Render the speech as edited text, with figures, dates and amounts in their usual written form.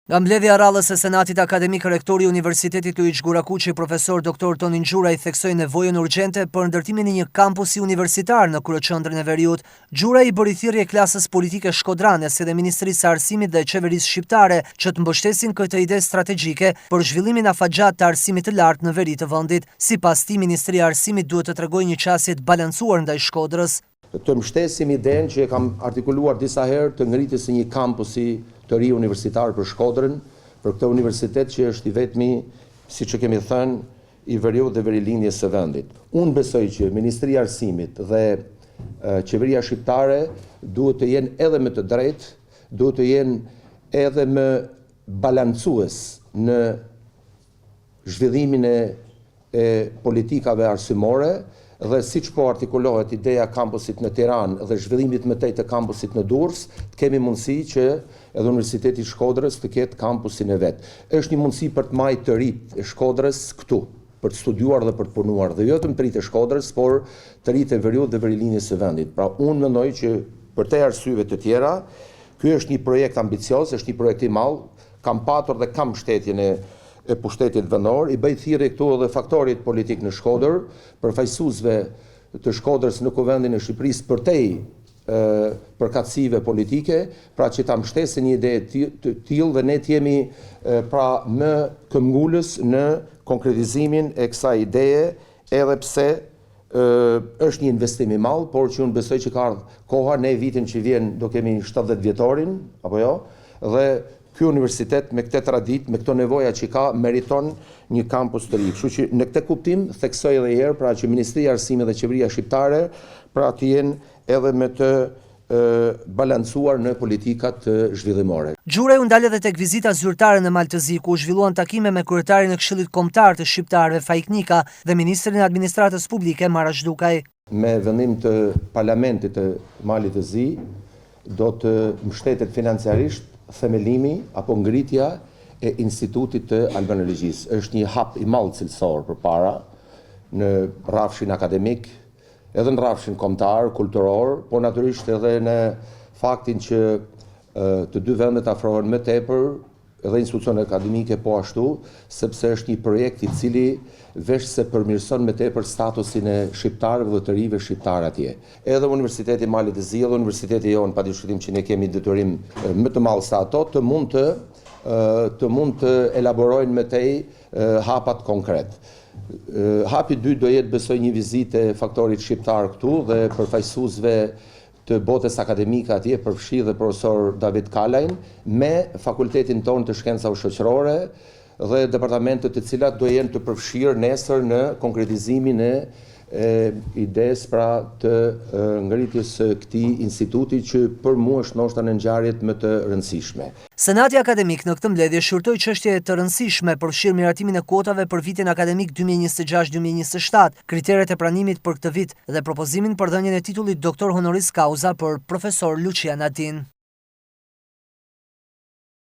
Nga mbledhja rallës e Senatit Akademik, rektori i Universitetit Luiç Gurakuçi, profesor dr. Tonin Xhuraj, theksoi nevojën urgjente për ndërtimin e një kampusi universitar në kryeqendrën e Veriut. Xhuraj i bëri thirrje klasës politike shkodrane si dhe Ministrisë së Arsimit dhe Qeverisë shqiptare që të mbështesin këtë ide strategjike për zhvillimin afatgjat të arsimit të lartë në veri të vendit. Sipas tij, Ministria e Arsimit duhet të tregojë një qasje të balancuar ndaj Shkodrës. Të mbështesim idenë që e kam artikuluar disa herë të ngritjes së një kampusi të ri universitar për Shkodrën, për këtë universitet që është i vetmi, siç e kemi thënë, i Veriut dhe verilindjes së vendit. Unë besoj që Ministria e Arsimit dhe Qeveria shqiptare duhet të jenë edhe më të drejtë, duhet të jenë edhe më balancues në zhvillimin e politikave arsimore, dhe siç po artikulohet ideja kampusit në Tiranë dhe zhvillimit më tej të kampusit në Durrës, kemi mundësi që edhe Universiteti i Shkodrës të ketë kampusin e vet. Është një mundësi për të marrë të rit e Shkodrës këtu, për të studiuar dhe për të punuar, dhe jo vetëm të rit e Shkodrës, por të rit e Veriut dhe verilindjes së vendit. Pra unë mendoj që për te arsyeve të tjera, ky është një projekt ambicioz, është një projekt i madh, kam patur dhe kam mbështetjen e pushtetit vendor, i bëj thirrje këtu edhe faktorit politik në Shkodër, përfaqësuesve të Shkodrës në Kuvendin e Shqipërisë përtej përkatësive politike, pra që ta mbështesin një ide të tillë dhe ne të jemi pra më këmbgulës në konkretizimin e kësaj ideje, edhe pse është një investim i madh, por që unë besoj që ka ardhur koha, ne vitin që vjen do kemi 70 vjetorin, apo jo, dhe ky universitet me këtë traditë, me këto nevoja që ka, meriton një kampus të ri. Kështu që në këtë kuptim theksoj edhe një herë pra që Ministria e Arsimit dhe Qeveria shqiptare pra të jenë edhe me të balancuar në politikat zhvillimore. Xhuraj u ndal edhe tek vizita zyrtare në Maltëzi, ku u zhvilluan takime me kryetarin e Këshillit Kombëtar të Shqiptarëve Faik Nika dhe ministrin e Administratës Publike Marash Dukaj. Me vendim të Parlamentit të Malit të Zi do të mbështetet financiarisht themelimi apo ngritja e Institutit të Albanologjisë. Është një hap i madh cilësor përpara në rrafshin akademik, edhe në rrafshin kombëtar, kulturor, po natyrisht edhe në faktin që të dy vendet afrohen më tepër, edhe institucionet akademike po ashtu, sepse është një projekt i cili veç se përmirëson më tepër statusin e shqiptarëve dhe të rive shqiptar atje. Edhe Universiteti i Malit të Zi dhe Universiteti jonë, padishutim që ne kemi detyrim më të madh se ato, të mund të elaborojnë më tej hapat konkret. Hapi 2 do jetë besoj një vizitë e faktorit shqiptar këtu dhe përfaqësuesve të botës akademike atje, përfshi dhe profesor David Kalajn, me fakultetin tonë të shkencave shoqërore dhe departamentet të cilat do jenë të përfshirë nesër në konkretizimin e ides pra të ngritjes së këtij instituti që për mua është ndoshta në ngjarjet më të rëndësishme. Senati Akademik në këtë mbledhje shurtoi çështje të rëndësishme për fshirë miratimin e kuotave për vitin akademik 2026-2027, kriteret e pranimit për këtë vit dhe propozimin për dhënien e titullit doktor honoris causa për profesor Lucia Nadin.